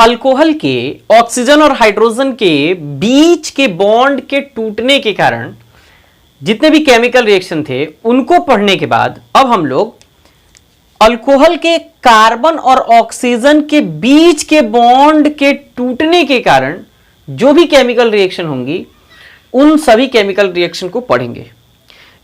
Alcohol के oxygen और hydrogen के बीच के बॉन्ड के टूटने के कारण जितने भी केमिकल रिएक्शन थे उनको पढ़ने के बाद अब हम लोग अल्कोहल के कार्बन और ऑक्सीजन के बीच के बॉन्ड के टूटने के कारण जो भी केमिकल रिएक्शन होंगी उन सभी केमिकल रिएक्शन को पढ़ेंगे।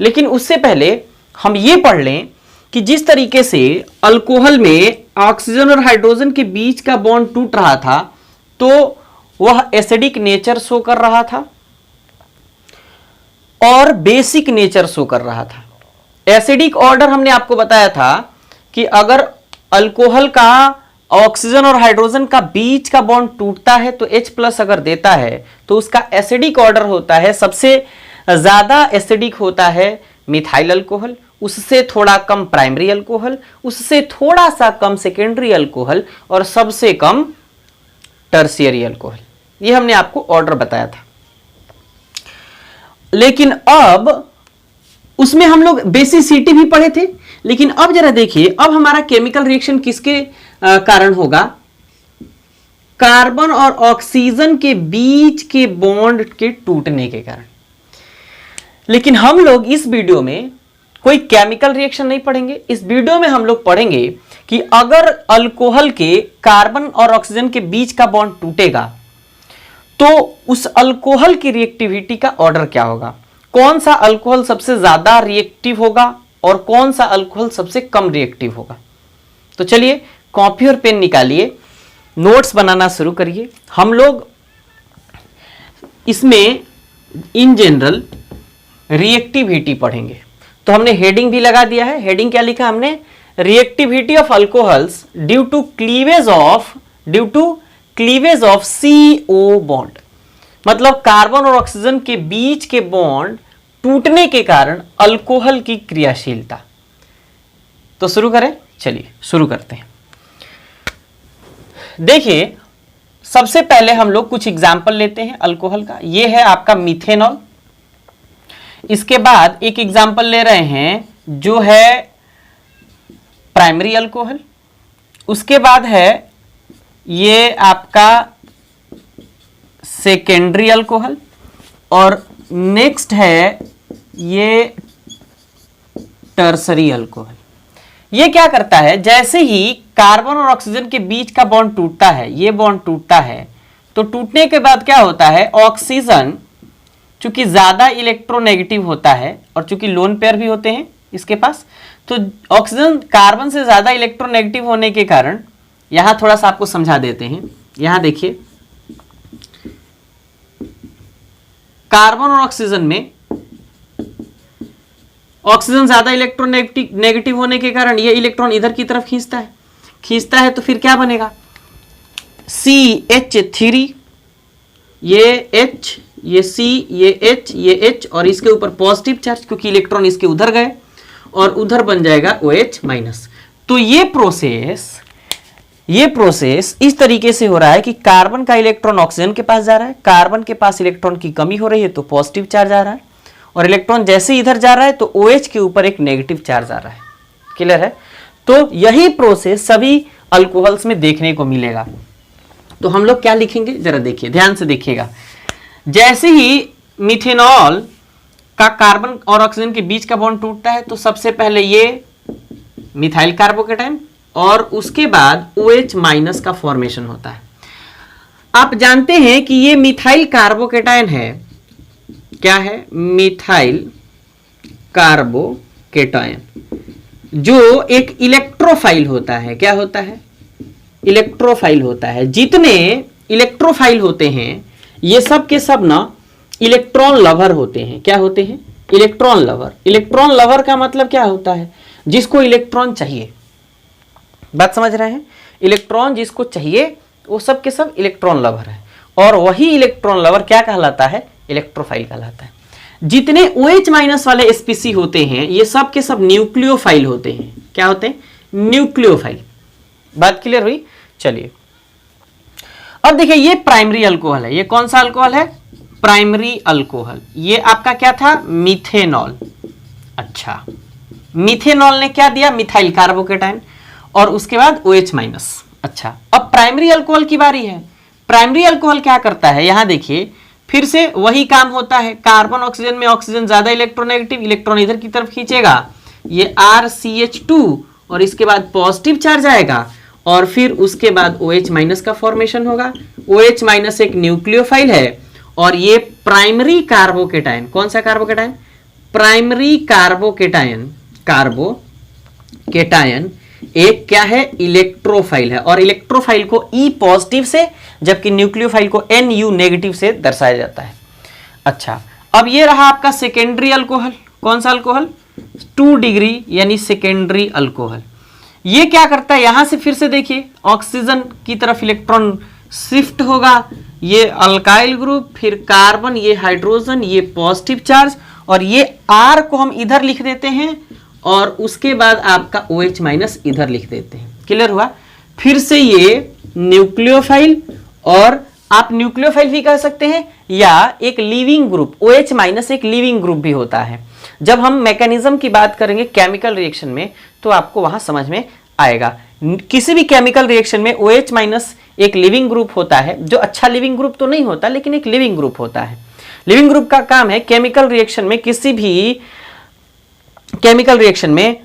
लेकिन उससे पहले हम ये पढ़ लें कि जिस तरीके से अल्कोहल में ऑक्सीजन और हाइड्रोजन के बीच का बॉन्ड टूट रहा था तो वह एसिडिक नेचर शो कर रहा था और बेसिक नेचर शो कर रहा था। एसिडिक ऑर्डर हमने आपको बताया था कि अगर अल्कोहल का ऑक्सीजन और हाइड्रोजन का बीच का बॉन्ड टूटता है तो H+ अगर देता है तो उसका एसिडिक ऑर्डर होता है, सबसे ज्यादा एसिडिक होता है मिथाइल अल्कोहल, उससे थोड़ा कम प्राइमरी अल्कोहल, उससे थोड़ा सा कम सेकेंडरी अल्कोहल और सबसे कम टर्शियरी अल्कोहल। ये हमने आपको ऑर्डर बताया था। लेकिन अब उसमें हम लोग बेसिसिटी भी पढ़े थे। लेकिन अब जरा देखिए, अब हमारा केमिकल रिएक्शन किसके कारण होगा? कार्बन और ऑक्सीजन के बीच के बॉन्ड के टूटने के कारण। लेकिन हम लोग इस वीडियो में कोई केमिकल रिएक्शन नहीं पढ़ेंगे। इस वीडियो में हम लोग पढ़ेंगे कि अगर अल्कोहल के कार्बन और ऑक्सीजन के बीच का बॉन्ड टूटेगा तो उस अल्कोहल की रिएक्टिविटी का ऑर्डर क्या होगा, कौन सा अल्कोहल सबसे ज्यादा रिएक्टिव होगा और कौन सा अल्कोहल सबसे कम रिएक्टिव होगा। तो चलिए कॉपी और पेन निकालिए, नोट्स बनाना शुरू करिए। हम लोग इसमें इन जनरल रिएक्टिविटी पढ़ेंगे। तो हमने हेडिंग भी लगा दिया है। हेडिंग क्या लिखा हमने? Reactivity of alcohols due to cleavage of CO bond. मतलब कार्बन और ऑक्सीजन के बीच के बॉन्ड टूटने के कारण अल्कोहल की क्रियाशीलता। तो शुरू करें, चलिए शुरू करते हैं। देखिए, सबसे पहले हम लोग कुछ एग्जाम्पल लेते हैं अल्कोहल का। यह है आपका मिथेनॉल। इसके बाद एक एग्जाम्पल ले रहे हैं जो है प्राइमरी अल्कोहल। उसके बाद है ये आपका सेकेंडरी अल्कोहल और नेक्स्ट है ये टर्सरी अल्कोहल। ये क्या करता है, जैसे ही कार्बन और ऑक्सीजन के बीच का बॉन्ड टूटता है, ये बॉन्ड टूटता है, तो टूटने के बाद क्या होता है, ऑक्सीजन चूंकि ज्यादा इलेक्ट्रोनेगेटिव होता है और चूंकि लोन पेयर भी होते हैं इसके पास, तो ऑक्सीजन कार्बन से ज्यादा इलेक्ट्रोनेगेटिव होने के कारण, यहां थोड़ा सा आपको समझा देते हैं। यहां देखिए, कार्बन और ऑक्सीजन में ऑक्सीजन ज्यादा इलेक्ट्रोनेगेटिव होने के कारण ये इलेक्ट्रॉन इधर की तरफ खींचता है तो फिर क्या बनेगा, CH3, ये H, ये C, ये H, ये H और इसके ऊपर पॉजिटिव चार्ज क्योंकि इलेक्ट्रॉन इसके उधर गए और उधर बन जाएगा OH-। तो ये प्रोसेस इस तरीके से हो रहा है कि कार्बन का इलेक्ट्रॉन ऑक्सीजन के पास जा रहा है, कार्बन के पास इलेक्ट्रॉन की कमी हो रही है तो पॉजिटिव चार्ज आ रहा है, और इलेक्ट्रॉन जैसे इधर जा रहा है तो OH के ऊपर एक नेगेटिव चार्ज आ रहा है। क्लियर है? तो यही प्रोसेस सभी अल्कोहल्स में देखने को मिलेगा। तो हम लोग क्या लिखेंगे, जरा देखिए, ध्यान से देखिएगा। जैसे ही मिथेनॉल का कार्बन और ऑक्सीजन के बीच का बॉन्ड टूटता है तो सबसे पहले ये मिथाइल कार्बोकेटायन और उसके बाद OH- का फॉर्मेशन होता है। आप जानते हैं कि ये मिथाइल कार्बोकेटायन है, क्या है, मिथाइल कार्बोकेटायन, जो एक इलेक्ट्रोफाइल होता है। क्या होता है? इलेक्ट्रोफाइल होता है। जितने इलेक्ट्रोफाइल होते हैं ये सब के सब ना इलेक्ट्रॉन लवर होते हैं। क्या होते हैं? Electron lover. इलेक्ट्रॉन लवर का मतलब क्या होता है, जिसको इलेक्ट्रॉन चाहिए। बात समझ रहे हैं? इलेक्ट्रॉन जिसको चाहिए वो सब के सब इलेक्ट्रॉन लवर है, और वही इलेक्ट्रॉन लवर क्या कहलाता है, इलेक्ट्रोफाइल कहलाता है। जितने OH- वाले स्पीसी होते हैं ये सब के सब न्यूक्लियोफाइल होते हैं। क्या होते हैं? न्यूक्लियोफाइल। बात क्लियर हुई? चलिए अब देखिए, ये प्राइमरी अल्कोहल है। ये कौन सा अल्कोहल है? Primary alcohol. ये आपका क्या था? मिथेनॉल। अच्छा, मिथेनॉल ने क्या दिया? मिथाइल कार्बोकेटायन और उसके बाद OH-। अच्छा, अब प्राइमरी अल्कोहल की बारी है। प्राइमरी अल्कोहल क्या करता है, यहां देखिए फिर से वही काम होता है। कार्बन ऑक्सीजन में ऑक्सीजन ज्यादा इलेक्ट्रोनेगेटिव, इलेक्ट्रॉन इधर की तरफ खींचेगा, ये RCH2 और इसके बाद पॉजिटिव चार्ज आएगा और फिर उसके बाद OH माइनस का फॉर्मेशन होगा। OH माइनस एक न्यूक्लियोफाइल है और ये प्राइमरी कार्बोकेटायन, कौन सा कार्बोकेटायन, प्राइमरी कार्बोकेटायन, कार्बोकेटायन एक क्या है, इलेक्ट्रोफाइल है और इलेक्ट्रोफाइल को E पॉजिटिव से जबकि न्यूक्लियोफाइल को NU नेगेटिव से दर्शाया जाता है। अच्छा, अब ये रहा आपका सेकेंडरी अल्कोहल, कौन सा अल्कोहल, 2 डिग्री यानी सेकेंडरी अल्कोहल। ये क्या करता है, यहां से फिर से देखिए ऑक्सीजन की तरफ इलेक्ट्रॉन शिफ्ट होगा, ये अल्काइल ग्रुप, फिर कार्बन, ये हाइड्रोजन, ये पॉजिटिव चार्ज और ये R को हम इधर लिख देते हैं और उसके बाद आपका OH माइनस इधर लिख देते हैं। क्लियर हुआ। फिर से ये न्यूक्लियोफाइल और आप न्यूक्लियोफाइल भी कह सकते हैं या एक लिविंग ग्रुप, OH माइनस एक लिविंग ग्रुप भी होता है। जब हम मैकेनिज्म की बात करेंगे केमिकल रिएक्शन में तो आपको वहां समझ में आएगा। किसी भी केमिकल रिएक्शन में OH माइनस एक लिविंग ग्रुप होता है, जो अच्छा लिविंग ग्रुप तो नहीं होता लेकिन एक लिविंग ग्रुप होता है। लिविंग ग्रुप का काम है केमिकल रिएक्शन में, किसी भी केमिकल रिएक्शन में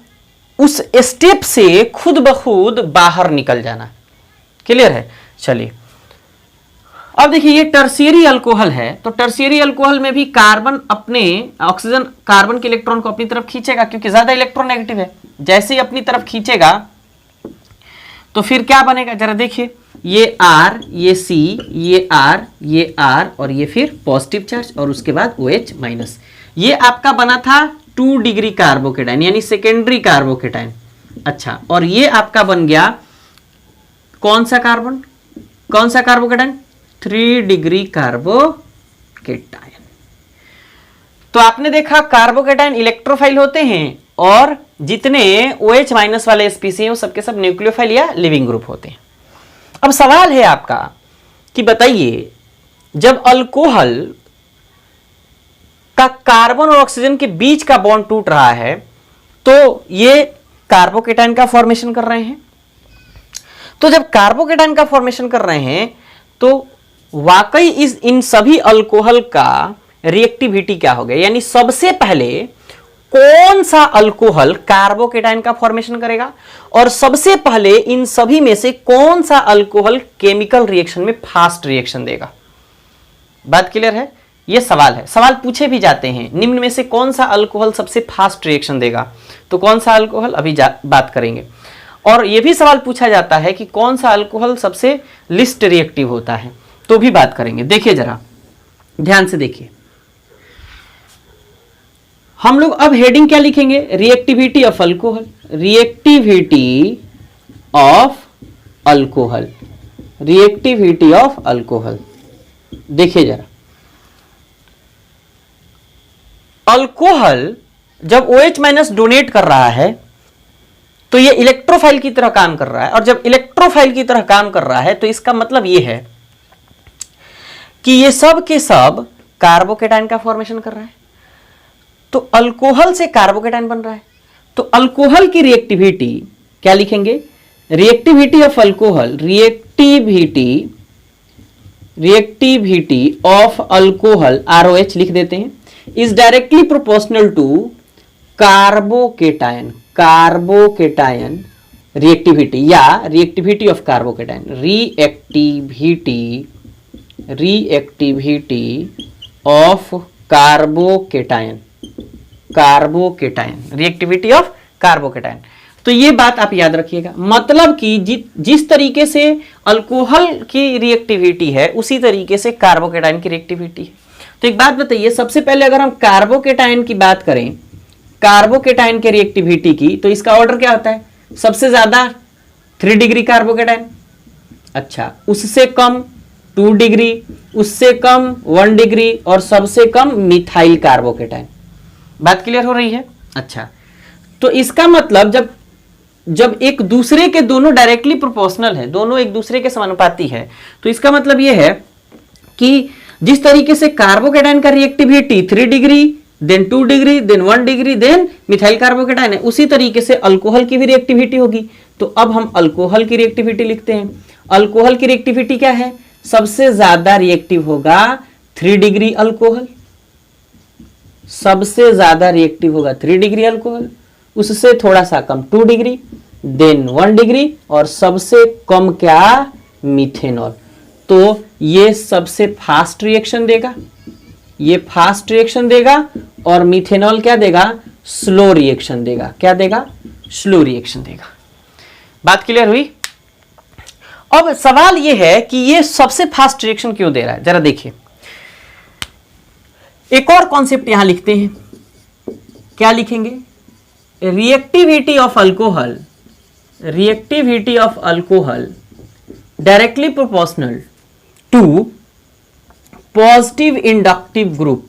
उस स्टेप से खुद ब खुद बाहर निकल जाना। क्लियर है। चलिए अब देखिए ये टर्शियरी अल्कोहल है, तो टर्शियरी अल्कोहल में भी कार्बन अपने ऑक्सीजन कार्बन के इलेक्ट्रॉन को अपनी तरफ खींचेगा क्योंकि ज्यादा इलेक्ट्रॉन नेगेटिव है। जैसे ही अपनी तरफ खींचेगा तो फिर क्या बनेगा, जरा देखिए, ये R, ये C, ये R, ये R और ये फिर पॉजिटिव चार्ज और उसके बाद OH माइनस। ये आपका बना था 2 डिग्री कार्बोकेटाइन यानी सेकेंडरी कार्बोकेटाइन। अच्छा, और ये आपका बन गया कौन सा कार्बन, कौन सा कार्बोकेटाइन, 3 डिग्री कार्बोकेटाइन। तो आपने देखा कार्बोकेटाइन इलेक्ट्रोफाइल होते हैं और जितने OH माइनस वाले स्पीसी हैं वो सबके सब न्यूक्लियोफाइल या लिविंग ग्रुप होते हैं। अब सवाल है आपका कि बताइए जब अल्कोहल का कार्बन और ऑक्सीजन के बीच का बॉन्ड टूट रहा है तो ये कार्बोकेटाइन का फॉर्मेशन कर रहे हैं। तो जब कार्बोकेटाइन का फॉर्मेशन कर रहे हैं तो वाकई इन सभी अल्कोहल का रिएक्टिविटी क्या हो गया, यानी सबसे पहले कौन सा अल्कोहल कार्बोकेटाइन का फॉर्मेशन करेगा और सबसे पहले इन सभी में से कौन सा अल्कोहल केमिकल रिएक्शन में फास्ट रिएक्शन देगा। बात क्लियर है। यह सवाल है, सवाल पूछे भी जाते हैं निम्न में से कौन सा अल्कोहल सबसे फास्ट रिएक्शन देगा, तो कौन सा अल्कोहल अभी बात करेंगे। और यह भी सवाल पूछा जाता है कि कौन सा अल्कोहल सबसे लिस्ट रिएक्टिव होता है, तो भी बात करेंगे। देखिए जरा ध्यान से देखिए, हम लोग अब हेडिंग क्या लिखेंगे, reactivity of alcohol, reactivity of alcohol, reactivity of alcohol. देखिए जरा, अल्कोहल जब OH माइनस डोनेट कर रहा है तो ये इलेक्ट्रोफाइल की तरह काम कर रहा है और जब इलेक्ट्रोफाइल की तरह काम कर रहा है तो इसका मतलब ये है कि ये सब के सब कार्बोकेटाइन का फॉर्मेशन कर रहा है। तो अल्कोहल से कार्बोकेटाइन बन रहा है, तो अल्कोहल की रिएक्टिविटी क्या लिखेंगे, reactivity of alcohol, reactivity of alcohol ROH लिख देते हैं, is directly proportional to carbocation, carbocation reactivity या reactivity of carbocation, reactivity of carbocation, carbocation, reactivity of carbocation. तो ये बात आप याद रखिएगा, मतलब कि जिस तरीके से अल्कोहल की रिएक्टिविटी है उसी तरीके से कार्बोकेटाइन की रिएक्टिविटी है। तो एक बात बताइए, सबसे पहले अगर हम कार्बोकेटाइन की बात करें, कार्बोकेटाइन के रिएक्टिविटी की, तो इसका ऑर्डर क्या होता है, सबसे ज्यादा 3 डिग्री कार्बोकेटाइन, अच्छा उससे कम 2 डिग्री, उससे कम 1 डिग्री और सबसे कम मिथाइल कार्बोकेटाइन। बात क्लियर हो रही है। अच्छा, तो इसका मतलब जब एक दूसरे के दोनों डायरेक्टली प्रोपोर्शनल है, दोनों एक दूसरे के समानुपाती है, तो इसका मतलब यह है कि जिस तरीके से कार्बोकेटाइन का reactivity 3 degree then 2 degree, then 1 degree, then methyl carbocation है। उसी तरीके से अल्कोहल की भी रिएक्टिविटी होगी। तो अब हम अल्कोहल की रिएक्टिविटी लिखते हैं। अल्कोहल की रिएक्टिविटी क्या है? सबसे ज्यादा रिएक्टिव होगा 3 डिग्री अल्कोहल, सबसे ज्यादा रिएक्टिव होगा 3 डिग्री अल्कोहल, उससे थोड़ा सा कम 2 डिग्री, देन 1 डिग्री, और सबसे कम क्या? मिथेनॉल। तो ये सबसे फास्ट रिएक्शन देगा, ये फास्ट रिएक्शन देगा, और मिथेनॉल क्या देगा? स्लो रिएक्शन देगा। क्या देगा? स्लो रिएक्शन देगा। बात क्लियर हुई? अब सवाल ये है कि ये सबसे फास्ट रिएक्शन क्यों दे रहा है, जरा देखिए। एक और कॉन्सेप्ट यहां लिखते हैं। क्या लिखेंगे? Reactivity of alcohol, reactivity of alcohol directly proportional to positive inductive group.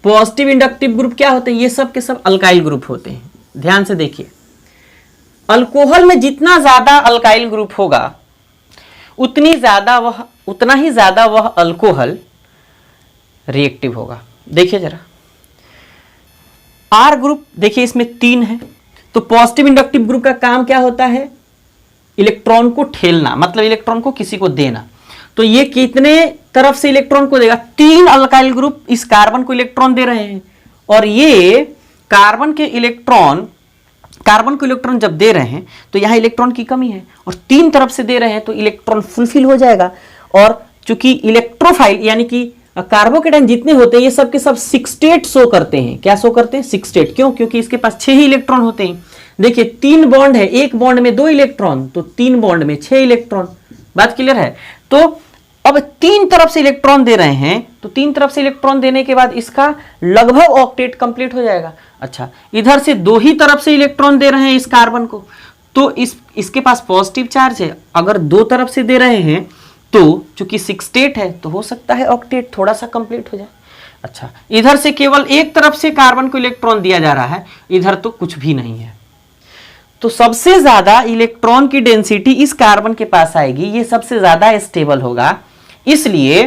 Positive inductive group क्या होते हैं? ये सब के सब अल्काइल ग्रुप होते हैं। ध्यान से देखिए, अल्कोहल में जितना ज्यादा अल्काइल ग्रुप होगा उतना ही ज्यादा वह अल्कोहल रिएक्टिव होगा। देखिए जरा, आर ग्रुप देखिए, इसमें 3 है। तो पॉजिटिव इंडक्टिव ग्रुप का काम क्या होता है? इलेक्ट्रॉन को ठेलना, मतलब इलेक्ट्रॉन को किसी को देना। तो ये कितने तरफ से इलेक्ट्रॉन को देगा? 3 अल्काइल ग्रुप इस कार्बन को इलेक्ट्रॉन दे रहे हैं, और ये कार्बन को इलेक्ट्रॉन जब दे रहे हैं तो यहां इलेक्ट्रॉन की कमी है, और 3 तरफ से दे रहे हैं तो इलेक्ट्रॉन फुलफिल हो जाएगा। और चूंकि इलेक्ट्रोफाइल यानी कि कार्बोकेटायन जितने होते हैं ये सब के सब 6 स्टेट शो करते हैं। क्या शो करते हैं? 6 स्टेट। क्यों? क्योंकि इसके पास 6 ही इलेक्ट्रॉन होते हैं। देखिए 3 बॉन्ड है, एक बॉन्ड में 2 इलेक्ट्रॉन, तो 3 बॉन्ड में 6 इलेक्ट्रॉन। बात क्लियर है? तो अब 3 तरफ से इलेक्ट्रॉन दे रहे हैं, तो 3 तरफ से इलेक्ट्रॉन देने के बाद इसका लगभग ऑक्टेट कंप्लीट हो जाएगा। अच्छा, इधर से 2 ही तरफ से इलेक्ट्रॉन दे रहे हैं इस कार्बन को, तो इसके पास पॉजिटिव चार्ज है। अगर 2 तरफ से दे रहे हैं तो चूंकि 6 स्टेट है तो हो सकता है ऑक्टेट थोड़ा सा कंप्लीट हो जाए। अच्छा, इधर से केवल एक तरफ से कार्बन को इलेक्ट्रॉन दिया जा रहा है, इधर तो कुछ भी नहीं है। तो सबसे ज्यादा इलेक्ट्रॉन की डेंसिटी इस कार्बन के पास आएगी, ये सबसे ज्यादा स्टेबल होगा। इसलिए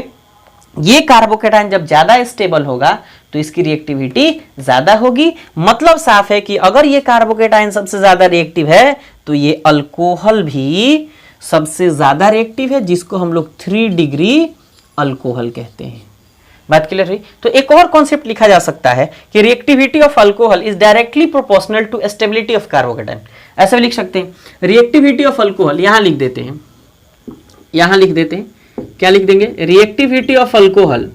ये कार्बोकेटायन जब ज्यादा स्टेबल होगा तो इसकी रिएक्टिविटी ज्यादा होगी। मतलब साफ है कि अगर ये कार्बोकेटायन सबसे ज्यादा रिएक्टिव है तो ये अल्कोहल भी सबसे ज्यादा रिएक्टिव है, जिसको हम लोग 3 डिग्री अल्कोहल कहते हैं। बात क्लियर हुई? तो एक और कॉन्सेप्ट लिखा जा सकता है कि reactivity of alcohol is directly proportional to stability of carbocation. ऐसा भी लिख सकते हैं, रिएक्टिविटी ऑफ अल्कोहल, यहां लिख देते हैं, यहां लिख देते हैं। क्या लिख देंगे? Reactivity of alcohol,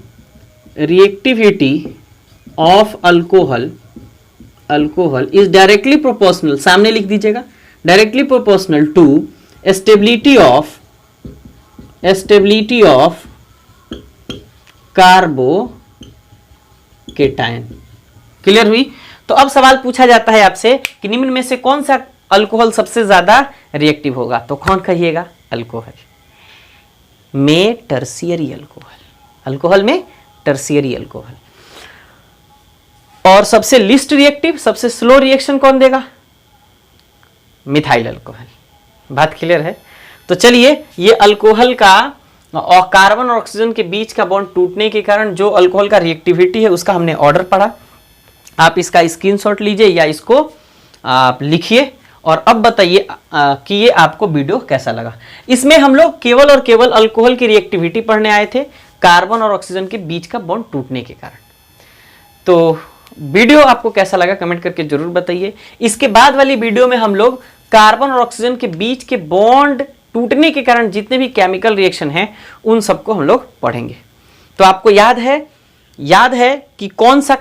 reactivity of alcohol, alcohol is directly proportional, सामने लिख दीजिएगा, directly proportional to stability of carbocation. Clear हुई? तो अब सवाल पूछा जाता है आपसे कि निम्न में से कौन सा अल्कोहल सबसे ज्यादा रिएक्टिव होगा? तो कौन कहिएगा? अल्कोहल में टर्शियरी अल्कोहल, अल्कोहल में टर्शियरी अल्कोहल। और सबसे लिस्ट रिएक्टिव, सबसे स्लो रिएक्शन कौन देगा? Methyl alcohol. बात क्लियर है? तो चलिए, ये अल्कोहल का और कार्बन और ऑक्सीजन के बीच का बॉन्ड टूटने के कारण जो अल्कोहल का रिएक्टिविटी है उसका हमने ऑर्डर पढ़ा। आप इसका स्क्रीनशॉट लीजिए या इसको आप लिखिए और अब बताइए कि ये आपको वीडियो कैसा लगा। इसमें हम लोग केवल और केवल अल्कोहल की रिएक्टिविटी पढ़ने आए थे, कार्बन और ऑक्सीजन के बीच का बॉन्ड टूटने के कारण। तो वीडियो आपको कैसा लगा कमेंट करके जरूर बताइए। इसके बाद वाली वीडियो में हम लोग कार्बन और ऑक्सीजन के बीच के बॉन्ड टूटने के कारण जितने भी केमिकल रिएक्शन हैं उन सबको हम लोग पढ़ेंगे। तो आपको याद है कि कौन सा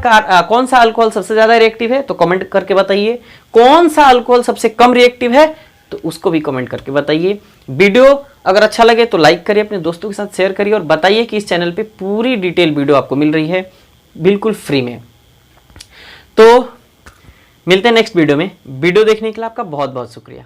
अल्कोहल सबसे ज्यादा रिएक्टिव है? तो कमेंट करके बताइए। कौन सा अल्कोहल सबसे कम रिएक्टिव है? तो उसको भी कमेंट करके बताइए। वीडियो अगर अच्छा लगे तो लाइक करिए, अपने दोस्तों के साथ शेयर करिए और बताइए कि इस चैनल पे पूरी डिटेल वीडियो आपको मिल रही है बिल्कुल फ्री में। तो मिलते हैं नेक्स्ट वीडियो में। वीडियो देखने के लिए आपका बहुत बहुत शुक्रिया।